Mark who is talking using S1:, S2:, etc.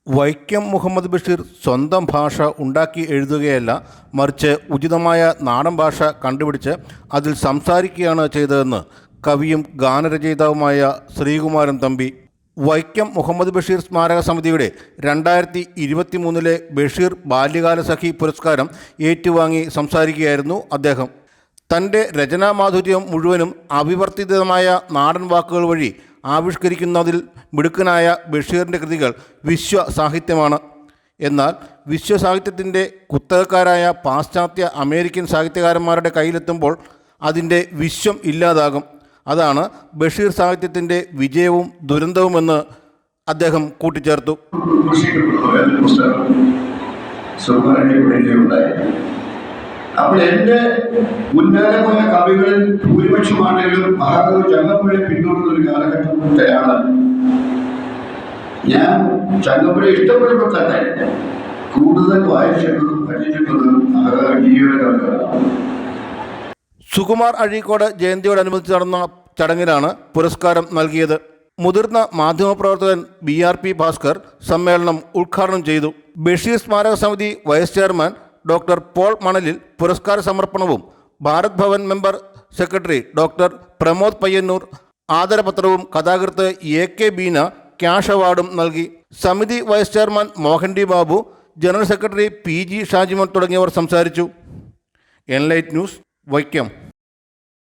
S1: വൈക്കം മുഹമ്മദ് ബഷീർ സ്വന്തം ഭാഷ ഉണ്ടാക്കി എഴുതുകയല്ല, മറിച്ച് ഉചിതമായ നാടൻ ഭാഷ കണ്ടുപിടിച്ച് അതിൽ സംസാരിക്കുകയാണ് ചെയ്തതെന്ന് കവിയും ഗാനരചയിതാവുമായ ശ്രീകുമാരൻ തമ്പി. വൈക്കം മുഹമ്മദ് ബഷീർ സ്മാരക സമിതിയുടെ 2023 ബഷീർ ബാല്യകാല സഖി പുരസ്കാരം ഏറ്റുവാങ്ങി സംസാരിക്കുകയായിരുന്നു അദ്ദേഹം. തൻ്റെ രചനാമാധുര്യം മുഴുവനും അവിവർത്തിതമായ നാടൻ വാക്കുകൾ വഴി ആവിഷ്കരിക്കുന്നതിൽ മിടുക്കനായ ബഷീറിൻ്റെ കൃതികൾ വിശ്വസാഹിത്യമാണ്. എന്നാൽ വിശ്വസാഹിത്യത്തിൻ്റെ കുത്തകക്കാരായ പാശ്ചാത്യ അമേരിക്കൻ സാഹിത്യകാരന്മാരുടെ കയ്യിലെത്തുമ്പോൾ അതിൻ്റെ വിശ്വം ഇല്ലാതാകും. അതാണ് ബഷീർ സാഹിത്യത്തിൻ്റെ വിജയവും ദുരന്തവുമെന്ന് അദ്ദേഹം കൂട്ടിച്ചേർത്തു.
S2: അപ്പോൾ എൻ്റെ മുന്നാലെ പോയ കവികളിൽ ഭൂരിപക്ഷമാണെങ്കിലും മഹാകവി ചങ്ങമ്പുഴയെ പിന്തുടർന്ന ഒരു കാലഘട്ടത്തെയാണ് ഞാൻ. ചങ്ങമ്പുഴയെ ഇഷ്ടപ്പെടുമ്പോൾ തന്നെ കൂടുതൽ വായിച്ചിട്ടുള്ളതും പഠിച്ചിട്ടുള്ളതും മഹാകവി ജിയുടെ കവികളാണ്.
S1: സുകുമാർ അഴീക്കോട് ജയന്തിയോടനുബന്ധിച്ച് നടന്ന ചടങ്ങിലാണ് പുരസ്കാരം നൽകിയത്. മുതിർന്ന മാധ്യമപ്രവർത്തകൻ BRP ഭാസ്കർ സമ്മേളനം ഉദ്ഘാടനം ചെയ്തു. ബഷീർ സ്മാരക സമിതി vice chairman doctor Paul Manalil പുരസ്കാര സമർപ്പണവും Bharat Bhavan member secretary doctor Pramod Payyanur ആദരപത്രവും കഥാകൃത്ത് AK ബീന ക്യാഷ് അവാർഡും നൽകി. സമിതി vice chairman Mohan D Babu, general secretary PG Shajimon തുടങ്ങിയവർ സംസാരിച്ചു. Enlight News, Vaikom.